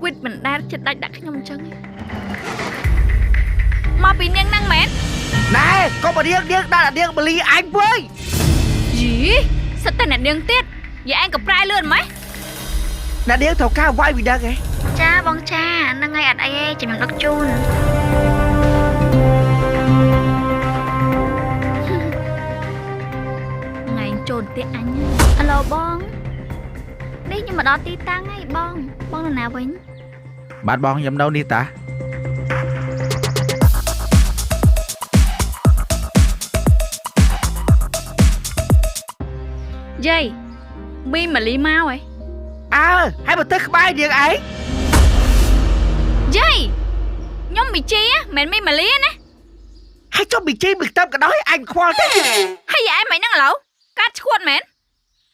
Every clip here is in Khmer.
วิดมันได้จะได้ดักขยมจังมาปีเนียงนั่งแมน Nè, có mà điên đã điên mà ly anh với. Gì? Sao tên là điên tiết? Vậy anh gặp trai lươn mấy? Nè điên thầu cao vai vì đang ấy. Cha bong cha, nó ngay ai chỉ mình đọc chun. Ngày trồn tiết anh. Alo bong. Đi nhưng mà đó tí tăng ấy bong. Bong là nào Vinh? Bạn bong nhầm đâu đi ta? Dây mi mà lý mau ấy. À, hãy mà tức bay điện ấy. Dây nhóm bị chi á, mẹ mi mà lý á. Hãy cho bị chi bị tâm cả nói anh khoan thế. Hay vậy mày năng lẩu cắt khuôn mẹ.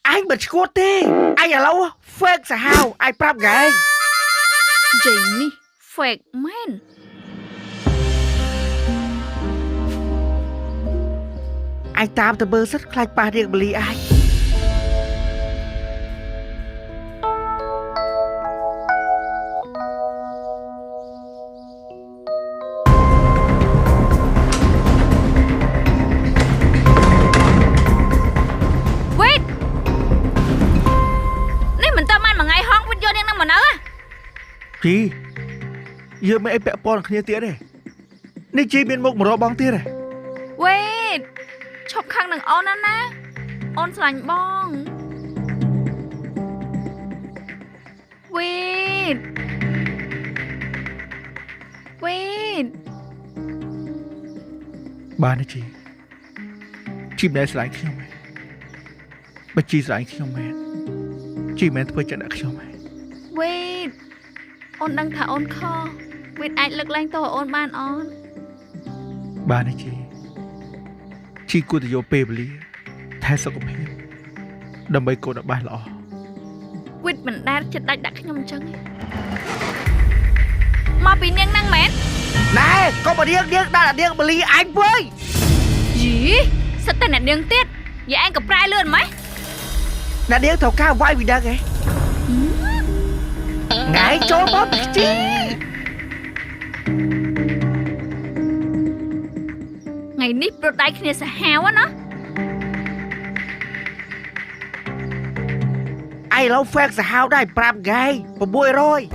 Anh bật khuôn thế. Anh ở lâu phết xa hào, anh prap gái. Dây mi phết mến. Anh tam tờ bơ rất khai ba điện mà lý anh. Chị giờ mấy em bẹ pon kia tía này. Nên chị biến một rô bong tía này. Wait chọc khăn đừng on á ná. On sành bong. Wait Ba này chị. Chị này sành khi không mẹ. Bà chị sành khi không mẹ. Chị mẹ tôi chẳng đã khi không mẹ. Wait on đang thả on kho. Wait anh lực lanh tôi on ban on. Ba này chị cô tự vô bê bà lý. Thay sao cũng hiểu. Đâm bây cô đã ba lọ. Wait mình đã chất đạch khá nhầm chân. Mà bị niêng năng mến. Nè, có mà điên đã điên bà lý anh với. Gì? Sao tên là điên tiết? Vậy anh gặp trai lươn mấy? Nè điên thầu cao vai vì đang ấy. Ngại cho bóp chi. Ngày nít rồi tay kia sẽ hào á nó. Ai lâu phép sẽ hào đây prap gai. Bà bùi rồi.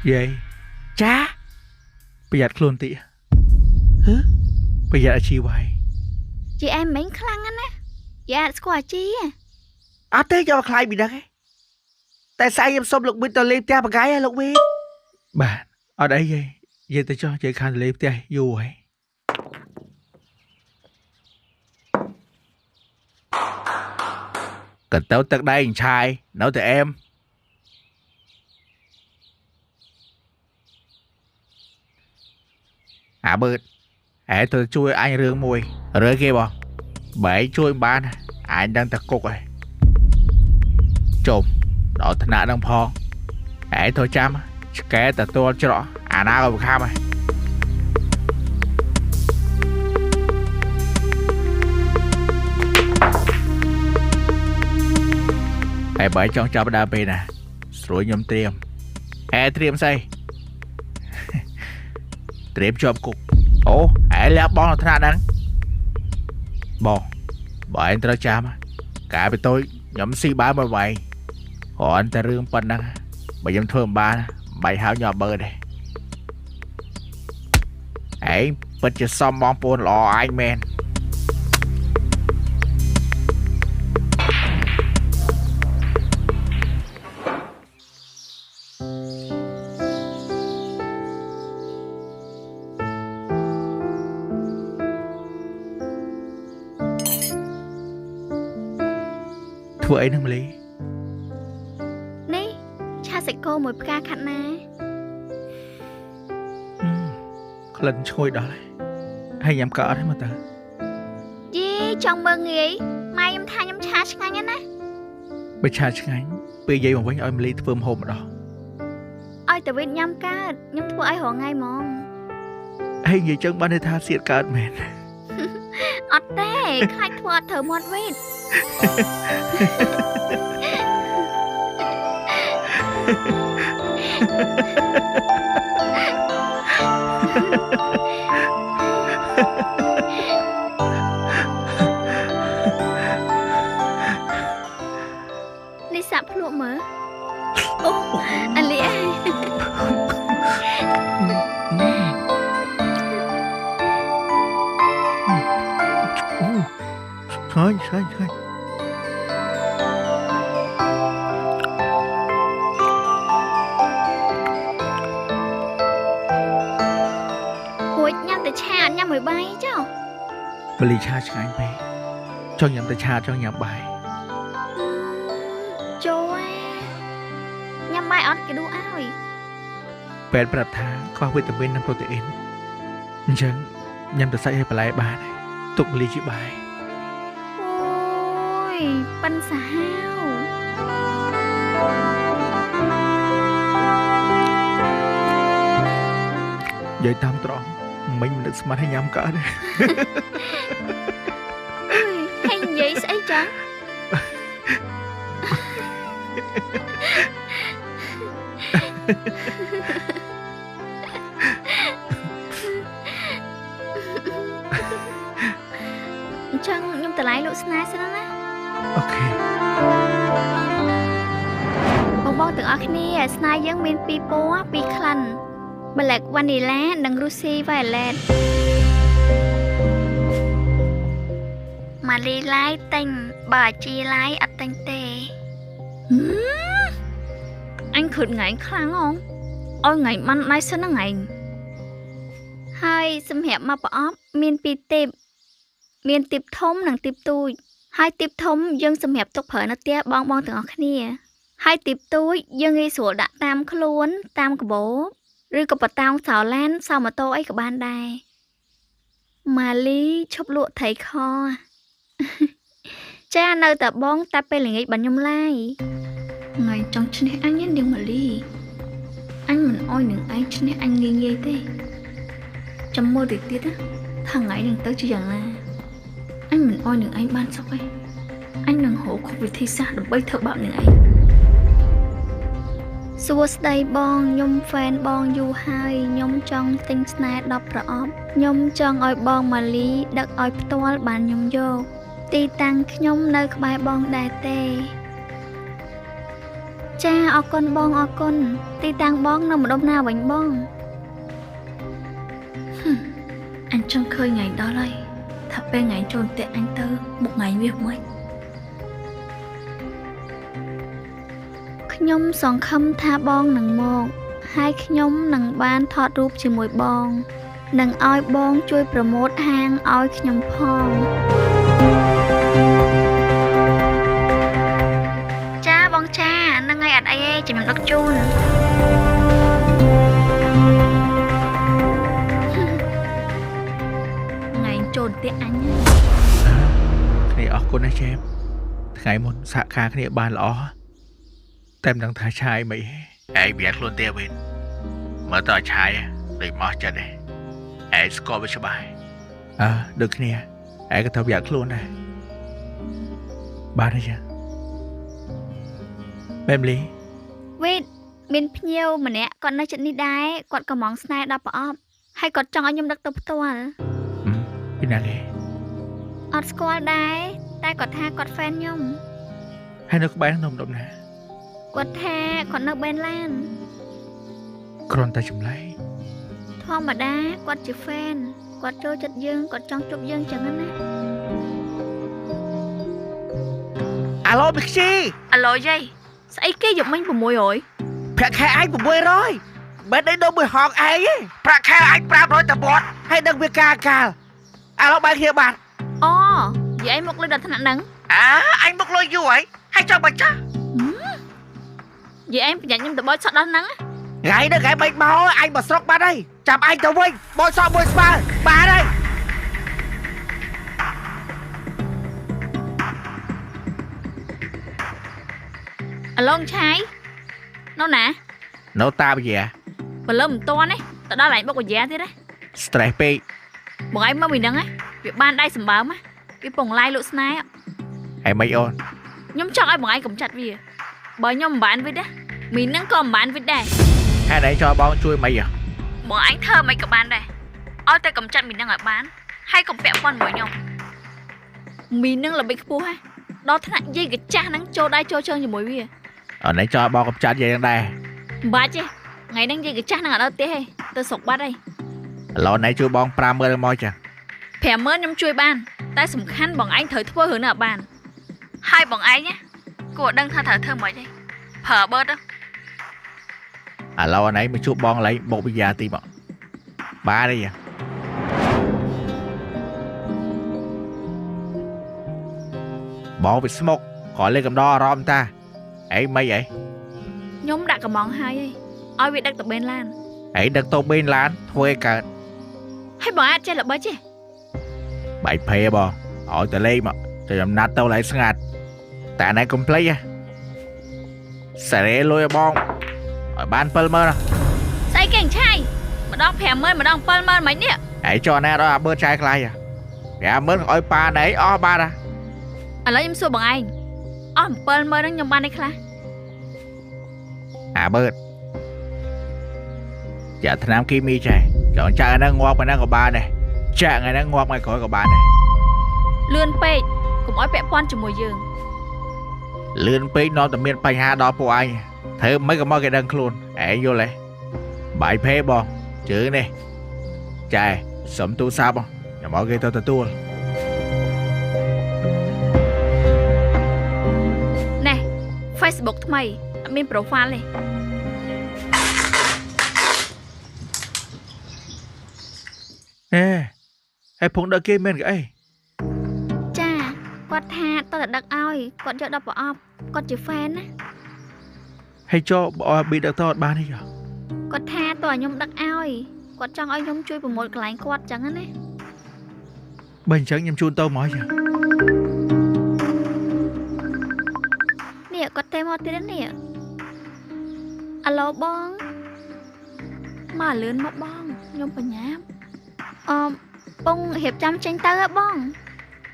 Vậy cha bây giờ luôn tị. Hứ bây giờ là chi vậy? Chị em mến khăn á nè. Dạ qua chi à. À thế cho khai bị đăng ấy. Tại sao em xông lục bên tờ lên theo bà gái hay lục bên? Bạn ở đây vậy. Vậy tôi cho chị khăn lên theo dù ấy. Cần tao tật đây anh trai. Nói từ em. À bớt. Hãy tôi chui anh rương mùi. Rơi kia bò. Bởi chui bán. Anh đang tật cục rồi. Chồm. Đó thật nạ đang phong. Hãy thôi chăm. Cái tật tôi cho rõ. À nào rồi khám rồi. Hãy bởi trong cho đá bê nè. Rồi nhóm tiêm. Hãy tiêm xây. Tiêm cho cục. Ồ, hãy lẽ bóng là thật nạ đang. Bò. Bởi anh ta chăm. Cả với tôi nhóm si bá bởi vậy. Họ anh ta rương phân năng. Bởi nhóm thương ba. Bài hào nhỏ bơ đây. Hãy bật cho xong bóng bốn lò anh men. Thua ấy nâng lý. Ní cha sẽ cô một ca khăn nè. Lần trôi đó này. Hay nhắm cỡ đấy mà tớ. Gì chồng mơ nghỉ. Mai em tha nhắm cha chẳng anh á. Bây cha chẳng anh. Bây giờ mà với em lý phương hôm đó. Ôi tớ biết nhắm ca. Nhắm thua ai hổ ngay mong. Hay như chân ban đây tha xiết cỡ mệt. Ọt đê khai thua thở một vết. នេះសាក់ភ្លក់មើលអូអាលីអើយ ឆ្ងាញ់ ហួចញ៉ាំតែឆាអត់ញ៉ាំមួយបាយចុះ បលីឆាឆ្ងាញ់ពេកចង់ញ៉ាំតែឆាចង់ញ៉ាំបាយ ចូលញ៉ាំបាយអត់គេដួសឲ្យ ពេទ្យប្រាប់ថាខ្វះវីតាមីននិងប្រូតេអ៊ីនអញ្ចឹងញ៉ាំតែសាច់ឲ្យបន្លែបានហើយទុកបលីជាបាយ អូយប៉ិនសាហាវ និយាយតាមត្រង់មិញមិននឹកស្មានឲ្យញ៉ាំកើតទេ អើយហើយនិយាយស្អីចឹង អញ្ចឹងខ្ញុំតម្លៃលោកស្នេហ៍សិនណា អូខេ បងទាំងអស់គ្នាស្នេហ៍យើងមានពីរពណ៌ពីរក្លិន Black Vanilla និង Rosy Violet ម៉ាលីឡាយទិញបើជីឡាយអត់ទិញទេអញខឹកថ្ងៃខ្លាំងហងឲ្យថ្ងៃបានដៃសិនណាថ្ងៃហើយសម្រាប់មកប្រអប់មានពីរទីបមានទីបធំនិងទីបទូចហើយទីបធំយើងសម្រាប់ទុកប្រើនៅផ្ទះបងទាំងអស់គ្នាហើយទីបទូចយើងងាយស្រួលដាក់តាមខ្លួនតាមកាបូបឬក៏បតោងសោឡានសោម៉ូតូអីក៏បានដែរម៉ាលីឈប់លក់ថៃខ ចានៅតែបងតែពេលល្ងាចបានខ្ញុំឡាយថ្ងៃចង់ឈ្នះអញនាងម៉ាលីអញមិនអោយនឹងឯងឈ្នះអញងាយងាយទេចាំមើលទៅទៀតណាថាថ្ងៃនឹងទៅជាយ៉ាងណាអញមិនអោយនឹងឯងបានសុខទេអញនឹងរកវិធីសាស្ត្រដើម្បីធ្វើបាបនឹងឯងសួស្ដីបងខ្ញុំហ្វេនបងយូរហើយខ្ញុំចង់ទិញស្នេហ៍10ប្រអប់ខ្ញុំចង់ឲ្យបងម៉ាលីដឹកឲ្យផ្ទាល់បានខ្ញុំយកទីតាំងខ្ញុំនៅក្បែរបងដែរទេចាអរគុណបងអរគុណទីតាំងបងនៅម្ដុំណាវិញបងអញចង់ឃើញថ្ងៃដល់ហើយថាពេលថ្ងៃចូលផ្ទះអញទៅមុខថ្ងៃវាមិនខ្ញុំសង្ឃឹមថាបងនឹងមកហើយខ្ញុំនឹងបានថតរូបជាមួយបងនិងឲ្យបងជួយប្រម៉ូទហាងឲ្យខ្ញុំផងចាបងចានឹងឲ្យអត់អីទេចាំខ្ញុំដឹកជូនថ្ងៃចូលផ្ទះអញគ្នាអរគុណណាស់ជេមថ្ងៃមុនសហការគ្នាបានល្អតែមិនដឹងថាឆាយមិនឯងវាខ្លួនទេវិញមើលតើឆាយដូចមកចិត្តទេឯងស្គាល់វាច្បាស់ដូចគ្នាឯងក៏ត្រូវវាខ្លួនដែរបានទេចាបែបលីវេតមានភ្ញៀវម្នាក់គាត់នៅចិត្តនេះដែរគាត់កំងស្នេហ៍ដល់ប្រអប់ហើយគាត់ចង់ឲ្យខ្ញុំដឹកទៅផ្ទាល់ពីណាគេអត់ស្គាល់ដែរតែគាត់ថាគាត់ហ្វេនខ្ញុំហើយនៅក្បែរនំដុំណាគាត់ថាគាត់នៅបេនឡានគ្រាន់តែចម្លែកធម្មតាគាត់ជាហ្វេនគាត់ចូលចិត្តយើងគាត់ចង់ជួបយើងចឹងណាអាឡូប៊ីខ្ជីអាឡូយាយស្អីគេយកមិញ600ប្រាក់ខែឯង600បែរដេកដូចមួយហងឯងប្រាក់ខែឯង500តបត់ហើយដឹងវាកាលអាឡូបែរគ្នាបានអូយាយមកលុយដល់ថ្នាក់ហ្នឹងអញមកលុយយូរហើយចង់បាច់ចាស់យាយឯងប្រយ័ត្នខ្ញុំទៅបោចសក់ដល់ហ្នឹងថ្ងៃនេះថ្ងៃ3មកអញមកស្រុកបាត់ហើយចាំឯងទៅវិញបោចសក់មួយស្មើបានហើយអាឡងឆាយនៅណានៅតាវិយាបើលើមិនតន់ទេទៅដល់ឯងបុកវិយាទៀតណា stress ពេកបងឯងមកពីហ្នឹងវាបានដៃសម្បើមវាពងឡាយលោកស្នេហ៍ហើយមិនអូនខ្ញុំចង់ឲ្យបងឯងកំចាត់វាបើខ្ញុំមិនបានវិញទេ mình nâng còn bán với đây ហើយណែchoបងជួយមិនហ៎ bọn anh thơ mày cả bán đây ôi tay cầm chặt mình đang ở bán hay cầm vẹo con mới nhau mình nâng là bị cua ha đó thằng dây cái cha nắng trôi đây trôi trơn như mối bia អត់ណែchoបងកំចាត់យើងដែរ ba chứ ngày đang dây cái cha nắng ở đâu thế tôi sọc bát đây ឥឡូវណែជួយបង50000មកចា phèo mớ nhắm chui ban tay sủng khăn bọn anh thời thua hướng ở bàn hai bọn anh nhá của đang tha thở thơ mới đây phở bớt đó ឥឡូវណែមកជួបបងឡៃបោកវិញ្ញាទីមកបាទទេយ៉ាបងវាស្មុកខលេកំដរអារម្មណ៍តាអីមិនអី nhóm đã cả món hai ấy ôi việc đặt tập bên lan អីដឹកតូបបេនឡានធ្វើឲ្យកើត hay bọn anh chơi là bớt chứ បែកភេបងឲ្យតលេងមកទៅចំណាត់ទៅឡៃស្ងាត់តែណែកុំភ្លេចសារ៉េលុយឲ្យបងឲ្យបាន70000 say cảnh trai mà đong phèo mơ mà đong pal mơ mấy nè ឯងចុះណែដល់អាបឺចាយខ្លាយ50000ឲ្យប៉ាណៃអស់បាត់ à lấy em xua bọn anh ôm pal mơ đang nhom ban đây khla អាបឺចាថ្នាំគីមីចៃចង់ចាហ្នឹងងាប់ហ្នឹងក៏បានដែរចាថ្ងៃហ្នឹងងាប់ថ្ងៃក្រោយក៏បានដែរ lươn pe cũng ôi vẽ pon cho mùi giường លឿនពេកនាំតែមានបញ្ហាដល់ពួកឯងធ្វើមិនក៏មកគេដឹងខ្លួនឯងយល់ទេបាយភេបងជើងនេះចែសុំទូរស័ព្ទខ្ញុំមកគេទៅទទួល nè Facebookថ្មី មាន profile ទេ ហើយភងដឹកគេមែនគេអី ចាគាត់ថាតើដឹកឲ្យគាត់យកដល់ប្រអប់គាត់ជា fan ណា ហើយចុះបើប៊ីដឹកទៅអត់បានទេ គាត់ថាតើខ្ញុំដឹកឲ្យគាត់ចង់ឲ្យខ្ញុំជួយប្រមូលកន្លែងគាត់ចឹងណា បើអញ្ចឹងខ្ញុំជូនទៅមកចា នេះគាត់ទេមកទៀតនេះអាឡូបងមកលឿនមកបងខ្ញុំបញ្ញាប់ពងរៀបចំចេញទៅហ៎បង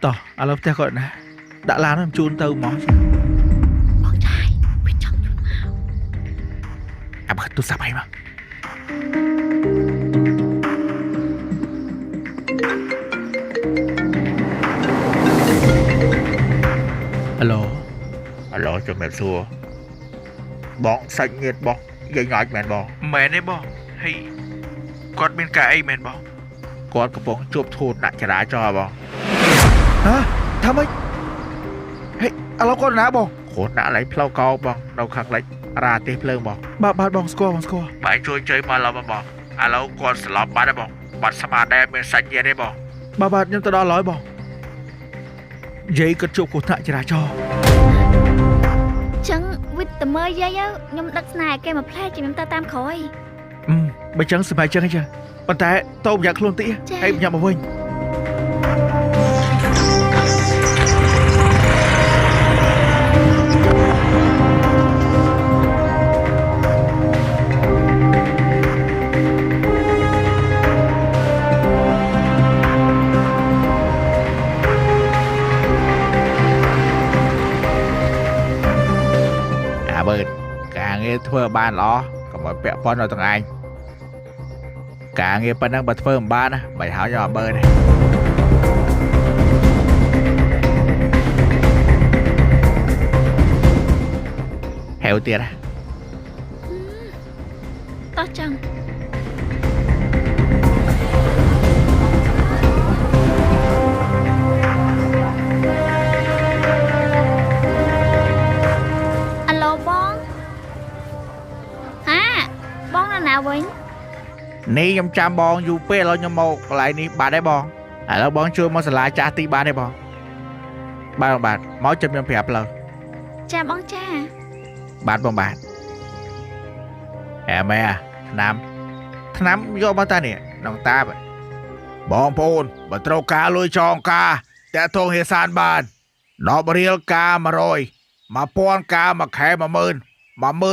តោះឥឡូវផ្ទះគាត់ណាដាក់ឡានខ្ញុំជូនទៅមកចា បងចាយវាចង់ជូនមក អាបើទូរស័ព្ទឲ្យមក ហឡូជំរាបសួរបងសាច់ញាតិបងយាយងាច់មែនបងមែនទេបងហើយគាត់មានការអីមែនបងគាត់កំពុងជួបធូតដាក់ចរាចរណ៍បងហ៎ថាម៉េចហេឥឡូវគាត់ណាបងគាត់ដាក់ឡើងផ្លូវកោបងនៅខាងលិចរាទេសភ្លើងបងបាទបងស្គាល់បាយជួយជ័យមកឡូវបងឥឡូវគាត់ស្លាប់បាត់ហើយបងបាត់ស្មារតីមានសាច់ញាតិទេបងបាទខ្ញុំទៅដល់ហើយបងយាយគាត់ជួបគ្រោះថ្នាក់ចរាចរណ៍ ចឹងវិតតមើយាយខ្ញុំដឹកស្នេហ៍គេមកផ្លែជំខ្ញុំទៅតាមក្រោយ បើចឹងសម្រាប់ចឹងអញ្ចឹងប៉ុន្តែតោបយ៉ាងខ្លួនតិចហើយញ៉ាំមកវិញ càng nghe thưa ban lo còn mọi bẹ con rồi thằng anh càng nghe bên đang bật phơi ban á bài háo cho bơi này heo tiền à to chăng alo bon à bon là nào vậy ní nhom chăm bon du pe lo nhom một lại ní bà đấy bon à lo bon chưa mua salad cha tí ba đấy bon ba bạn máu châm nhom phẹp lời cha bon cha bạn bon bạn mẹ năm vô bao ta nè nòng ta vậy bon pôn bà trâu cá lôi tròn cáแต่ทงเฮซานบานดอกเรียลกามาโรยมาป้อนกามาแค่มาหมื่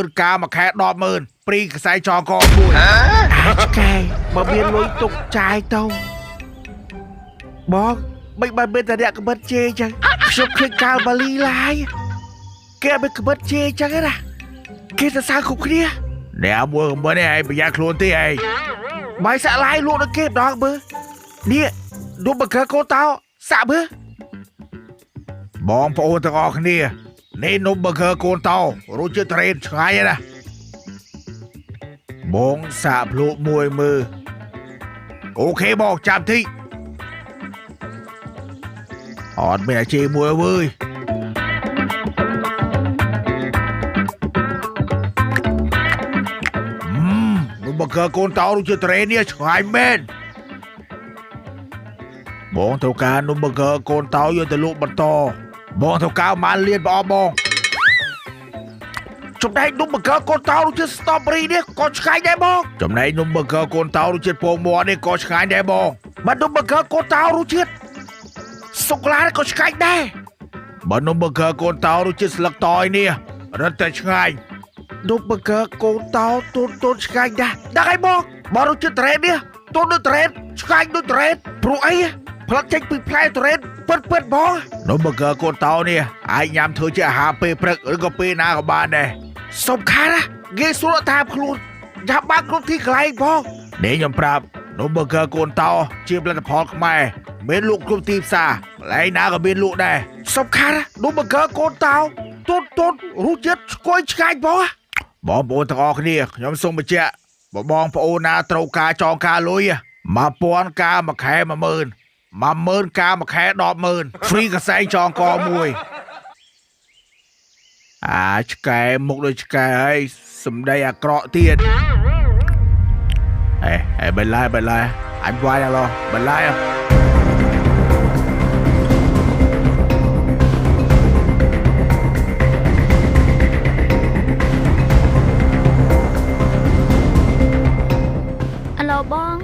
นกามาแค่ดอกหมื่นปรีกใส่จองกองบุญแกมาเบียนลอยตกใจเต้าบอกไม่บันเป็นแต่เด็กกับบันเจจังชกเคยกาบาลีลายแกเป็นกับบันเจจังไงล่ะ គេសរសើរគ្រប់គ្នាអ្នកមួយមិនឯងប្រយ័ត្នខ្លួនទេឯងបាយសាក់ឡាយលក់ដល់គេម្ដងមើលនេះដុំបកកោតោសាក់មើលបងប្អូនទាំងអស់គ្នានេះនំបកកូនតោរសជាតិត្រេនឆ្ងាញ់ណាស់បងសាក់ភ្លក់មួយមើលអូខេបងចាំតិចអត់មានអាជីមួយវើយនំបកកូនតោរសជាតិត្រេននេះឆ្ងាញ់មែនបងត្រូវការនំបកកូនតោយកទៅលក់បន្តបងត្រូវការម៉ានលៀនបងបងចំណែកនំបកកូនតោរសជាតិស្ទ្រូប៊េរីនេះក៏ឆ្ងាញ់ដែរបងចំណែកនំបកកូនតោរសជាតិពងមាន់នេះក៏ឆ្ងាញ់ដែរបងបើនំបកកូនតោរសជាតិសូកូឡាក៏ឆ្ងាញ់ដែរបើនំបកកូនតោរសជាតិស្លឹកតយនេះរឹតតែឆ្ងាញ់នំបកកូនតោទូនឆ្ងាញ់ដែរដឹងហើយបងបើរសជាតិត្រេននេះទូនដូចត្រេនឆ្ងាញ់ដូចត្រេនព្រោះអីផ្លិតចេញពីផ្លែត្រេនពិតបងនំបកកូនតោនេះអាចញ៉ាំធ្វើជាអាហារពេលព្រឹកឬក៏ពេលណាក៏បានដែរសំខាន់ណាងាយស្រួលតាមខ្លួនញ៉ាំបានគ្រប់ទីកន្លែងផងនេះខ្ញុំប្រាប់នំបកកូនតោជាផលិតផលខ្មែរមានលក់គ្រប់ទីផ្សារកន្លែងណាក៏មានលក់ដែរសំខាន់ណានំបកកូនតោទូនរសជាតិស្គយឆ្ងាញ់បងប្អូនទាំងអស់គ្នាខ្ញុំសូមបញ្ជាក់បងប្អូនណាត្រូវការចងការលុយ1000ការមួយខែ10000 10000ការមួយខែ100,000ហ្វ្រីកសែងចងកមួយឆ្កែមុខដូចឆ្កែហើយសម្ដីអាក្រក់ទៀតបិលាយអញវាយឡោះបិលាយអាឡូបង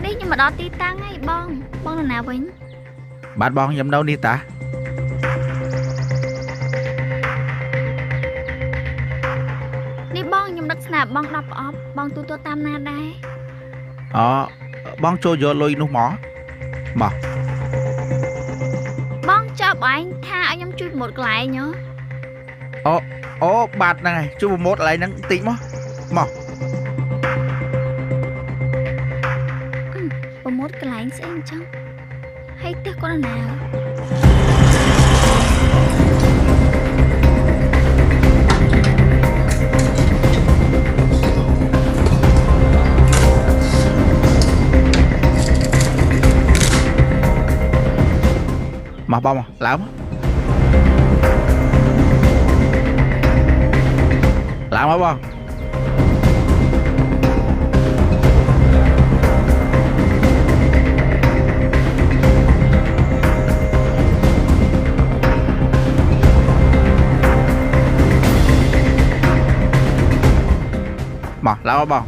នេះខ្ញុំមកដល់ទីតាំងហើយបងនៅណាវិញបាទបងខ្ញុំនៅនេះតានេះបងខ្ញុំនឹកស្នាបង10ប្រអប់បងទូទៅតាមណាដែរបងចូលយកលុយនោះមកបងចាប់ឯងថាឲ្យខ្ញុំជួយប្រម៉ូទកន្លែងអូបាទហ្នឹងហើយជួយប្រម៉ូទកន្លែងហ្នឹងតិចមកប្រម៉ូទកន្លែងស្អីអញ្ចឹងហើយផ្ទះគាត់ណាមកបងឡើងមកបងឡើងមកបង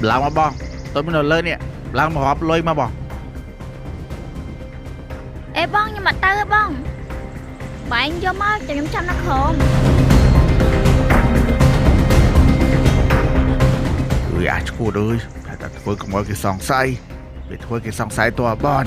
ឡើងមកបងtôi mớiលើនេះឡើងមករាប់លុយមកបងអេបងខ្ញុំមកទៅបងបែងយកមកចាំខ្ញុំចាំនៅក្រោមអាឈួតអើយតែធ្វើកុំឲ្យគេសង្ស័យវាធ្វើគេសង្ស័យតើបង